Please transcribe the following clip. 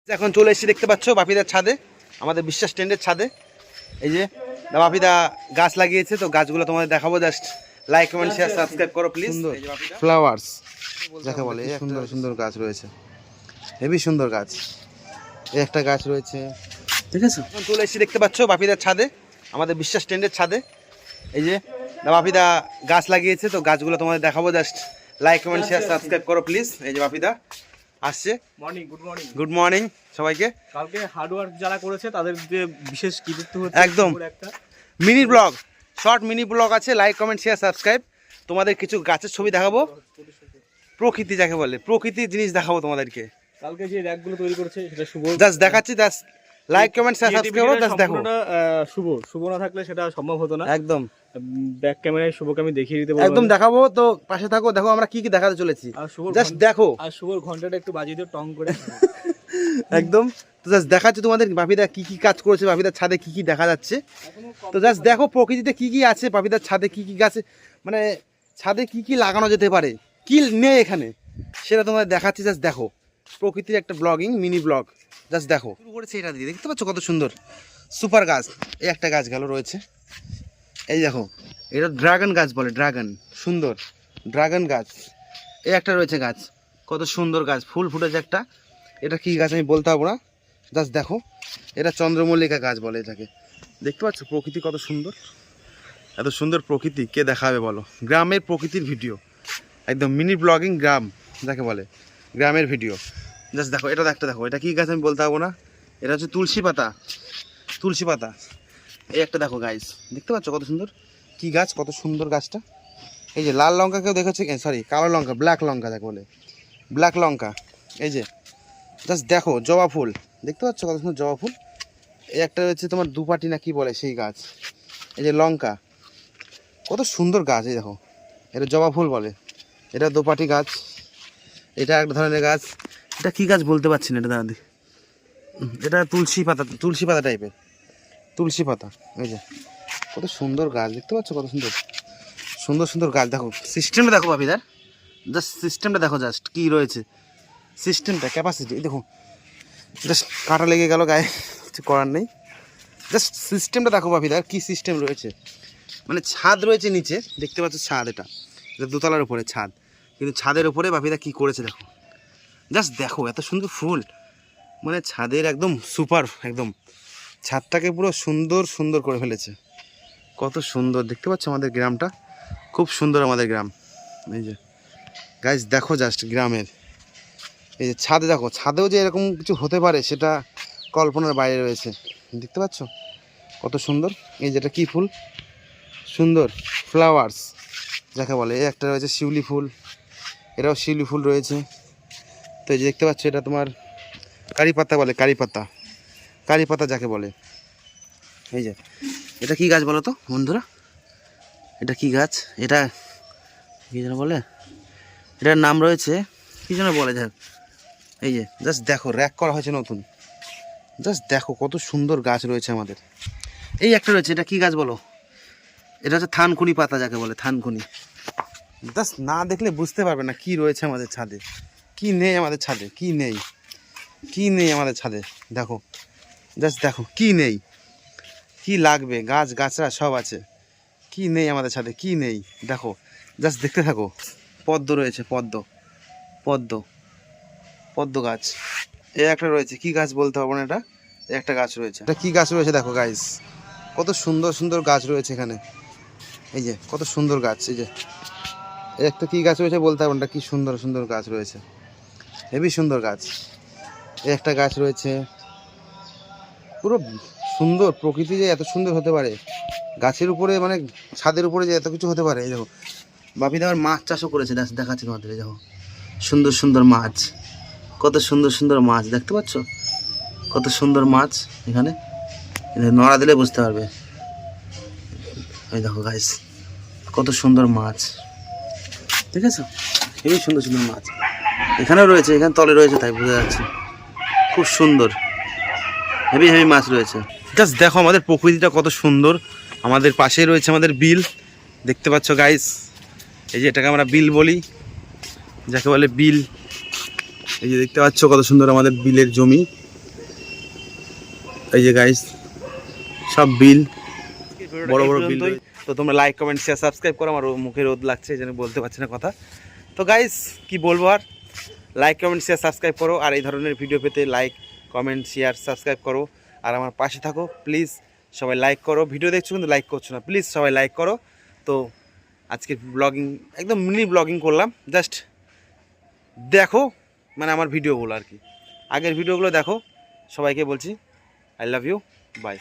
এখন চলে এসেছি, দেখতে পাচ্ছ বাপিদার ছাদে, আমাদের বিশ্বাস টেন্ডের ছাদে। এই যে বাপিদা গাছ লাগিয়েছে, তো গাছগুলো তোমাদের দেখাবো। Just like comment share subscribe করো প্লিজ। ফ্লাওয়ার্স যাকে বলে, সুন্দর সুন্দর গাছ রয়েছে, হেভি সুন্দর গাছ। এই একটা গাছ রয়েছে, ঠিক আছে। এখন চলে এসেছি, দেখতে পাচ্ছ বাপিদার ছাদে, আমাদের বিশ্বাস টেন্ডের ছাদে। এই যে বাপিদা গাছ লাগিয়েছে, তো গাছগুলো তোমাদের দেখাবো। Just like comment share subscribe করো প্লিজ। এই যে বাপিদা আসছে। গুড মর্নিং সবাইকে। কালকে হার্ডওয়ার্ক যারা করেছে তাদের যে বিশেষ কৃতিত্ব হচ্ছে একদম একটা mini vlog, short mini vlog আছে। Like comment share subscribe. তোমাদের কিছু গাছের ছবি দেখাবো, প্রকৃতি যাকে বলে, প্রকৃতির জিনিস দেখাবো তোমাদেরকে। কালকে যে র্যাকগুলো তৈরি করেছে সেটা শুভ, জাস্ট দেখাচ্ছি। Just like comment share subscribe করো, জাস্ট দেখো। শুভ না থাকলে সেটা সম্ভব হতো না। একদম ব্যাক ক্যামেরায় শুভকে আমি দেখিয়ে দিতে বলবো, একদম দেখাবো। তো পাশে থাকো, দেখো আমরা কি কি দেখাতে চলেছি। জাস্ট দেখো, আর শুভর ঘন্টাটা একটু বাজিয়ে দিও টং করে। একদম। তো জাস্ট দেখাচ্ছি তোমাদের বাপিদা কি কি কাজ করেছে, বাপিদার ছাদে কি কি দেখা যাচ্ছে। তো জাস্ট দেখো প্রকৃতিতে কি কি আছে, বাপিদার ছাদে কি কি গাছে, মানে ছাদে কি কি লাগানো যেতে পারে, কি নেই এখানে, সেটা তোমাদের দেখাচ্ছি। জাস্ট দেখো, প্রকৃতির একটা ব্লগিং মিনি ব্লগ। জাস্ট দেখো, শুরু করেছে এটা দিয়ে, দেখতে পাচ্ছ কত সুন্দর সুপার গাছ। এই একটা গাছ গেল রয়েছে, এই দেখো, এটা ড্রাগন গাছ বলে, ড্রাগন, সুন্দর ড্রাগন গাছ। এই একটা রয়েছে গাছ, কত সুন্দর গাছ, ফুল ফুটেছে একটা। এটা কি গাছ আমি বলতে পারবো না, জাস্ট দেখো। এটা চন্দ্রমল্লিকা গাছ বলে এটাকে। দেখতে পাচ্ছ প্রকৃতি কত সুন্দর, এত সুন্দর প্রকৃতি কে দেখাবে বলো। গ্রামের প্রকৃতির ভিডিও, একদম মিনি ব্লগিং, গ্রাম যাকে বলে, গ্রামের ভিডিও। জাস্ট দেখো, এটা একটা দেখো, এটা কি গাছ আমি বলতে পারবো না। এটা হচ্ছে তুলসী পাতা, তুলসী পাতা। এই একটা দেখো গাইস, দেখতে পাচ্ছ কত সুন্দর, কি গাছ, কত সুন্দর গাছটা। এই যে লাল লঙ্কা কেউ দেখেছে, সরি কালো লঙ্কা, ব্ল্যাক লঙ্কা যাকে বলে, ব্ল্যাক লঙ্কা। এই যে জাস্ট দেখো, জবা ফুল, দেখতে পাচ্ছ কত সুন্দর জবা ফুল। এই একটা হচ্ছে তোমার দুপাটি না কি বলে সেই গাছ। এই যে লঙ্কা, কত সুন্দর গাছ। এই দেখো, এটা জবা ফুল বলে, এটা দুপাটি গাছ। এটা এক ধরনের গাছ, এটা কি গাছ বলতে পারছি না, এটা দাঁড়াদি, এটা তুলসী পাতা, তুলসী পাতা টাইপের, তুলসী পাতা। এই যে কত সুন্দর গাছ, দেখতে পাচ্ছ কত সুন্দর সুন্দর সুন্দর গাছ। দেখো সিস্টেমটা দেখো বাপিদার, জাস্ট সিস্টেমটা দেখো, জাস্ট কি রয়েছে সিস্টেমটা, ক্যাপাসিটি। দেখো জাস্ট কাটা লেগে গেল গায়ে, কিছু করার নেই। জাস্ট সিস্টেমটা দেখো বাপিদার, কি সিস্টেম রয়েছে। মানে ছাদ রয়েছে নিচে, দেখতে পাচ্ছ ছাদ, এটা দোতলার উপরে ছাদ, কিন্তু ছাদের উপরে বাপিদা কি করেছে দেখো। জাস্ট দেখো এত সুন্দর ফুল, মানে ছাদের একদম সুপার, একদম ছাদটাকে পুরো সুন্দর সুন্দর করে ফেলেছে। কত সুন্দর দেখতে পাচ্ছ আমাদের গ্রামটা, খুব সুন্দর আমাদের গ্রাম। এই যে গাইস দেখো জাস্ট গ্রামের, এই যে ছাদে দেখো, ছাদেও যে এরকম কিছু হতে পারে সেটা কল্পনার বাইরে রয়েছে। দেখতে পাচ্ছ কত সুন্দর। এই যেটা কি ফুল, সুন্দর ফ্লাওয়ার্স যাকে বলে। এই একটা রয়েছে শিউলি ফুল, এটাও শিউলি ফুল রয়েছে। তো এই যে দেখতে পাচ্ছ, এটা তোমার কারি পাতা বলে, কারি পাতা, কারি পাতা যাকে বলে। এই যে এটা কি গাছ বলো তো বন্ধুরা, এটা কি গাছ, এটা কি যেন বলে, এটার নাম রয়েছে কি যেন বলে, যাক। এই যে জাস্ট দেখো, র্যাক করা হয়েছে নতুন। জাস্ট দেখো কত সুন্দর গাছ রয়েছে আমাদের। এই একটা রয়েছে, এটা কি গাছ বলো, এটা হচ্ছে থানকুনি পাতা যাকে বলে, থানকুনি। জাস্ট না দেখলে বুঝতে পারবে না কি রয়েছে আমাদের ছাদে, কি নেই আমাদের ছাদে, কি নেই, কি নেই আমাদের ছাদে। দেখো জাস্ট দেখো কি নেই, কি লাগবে, গাছ গাছরা সব আছে, কি নেই আমাদের ছাদে, কি নেই দেখো। জাস্ট দেখতে থাকো। পদ্ম রয়েছে, পদ্ম, পদ্ম, পদ্ম গাছ। এই একটা রয়েছে, কি গাছ বলতে পারবো না, এটা একটা গাছ রয়েছে, এটা কি গাছ রয়েছে দেখো গাইস, কত সুন্দর সুন্দর গাছ রয়েছে এখানে। এই যে কত সুন্দর গাছ। এই যে একটা কি গাছ রয়েছে বলতে পারবো না, কি সুন্দর সুন্দর গাছ রয়েছে, হেভি সুন্দর গাছ। এই একটা গাছ রয়েছে, পুরো সুন্দর প্রকৃতি যে এত সুন্দর হতে পারে, গাছের উপরে মানে ছাদের উপরে যে এত কিছু হতে পারে। এই দেখো বাপিদা আবার মাছ চাষও করেছে, দেখাচ্ছে তোমাদের। এই দেখো সুন্দর সুন্দর মাছ, কত সুন্দর সুন্দর মাছ, দেখতে পাচ্ছ কত সুন্দর মাছ এখানে, নড়া দিলে বুঝতে পারবে। এই দেখো গাইস কত সুন্দর মাছ, ঠিক আছে, হেবি সুন্দর সুন্দর মাছ এখানেও রয়েছে, এখানে তলে রয়েছে তাই বোঝা যাচ্ছে, খুব সুন্দর হেভি হেভি মাছ রয়েছে। জাস্ট দেখো আমাদের প্রকৃতিটা কত সুন্দর। আমাদের পাশেই রয়েছে আমাদের বিল, দেখতে পাচ্ছ গাইস। এই যে এটাকে আমরা বিল বলি, যাকে বলে বিল। এই যে দেখতে পাচ্ছ কত সুন্দর আমাদের বিলের জমি, এই যে গাইস সব বিল বড় বড় বিল। তো তোমরা লাইক কমেন্ট শেয়ার সাবস্ক্রাইব করো। আমার মুখে রোদ লাগছে এই জন্য বলতে পারছি না কথা। তো গাইস কি বলবো আর, লাইক কমেন্ট শেয়ার সাবস্ক্রাইব করো। আর এই ধরনের ভিডিও পেতে লাইক কমেন্ট শেয়ার সাবস্ক্রাইব করো আর আমার পাশে থাকো প্লিজ। সবাই লাইক করো, ভিডিও দেখছো কিন্তু লাইক করছো না, প্লিজ সবাই লাইক করো। তো আজকে ব্লগিং একদম মিনি ব্লগিং করলাম, জাস্ট দেখো মানে আমার ভিডিওগুলো আর কি, আগের ভিডিওগুলো দেখো। সবাইকে বলছি আই লাভ ইউ, বাই।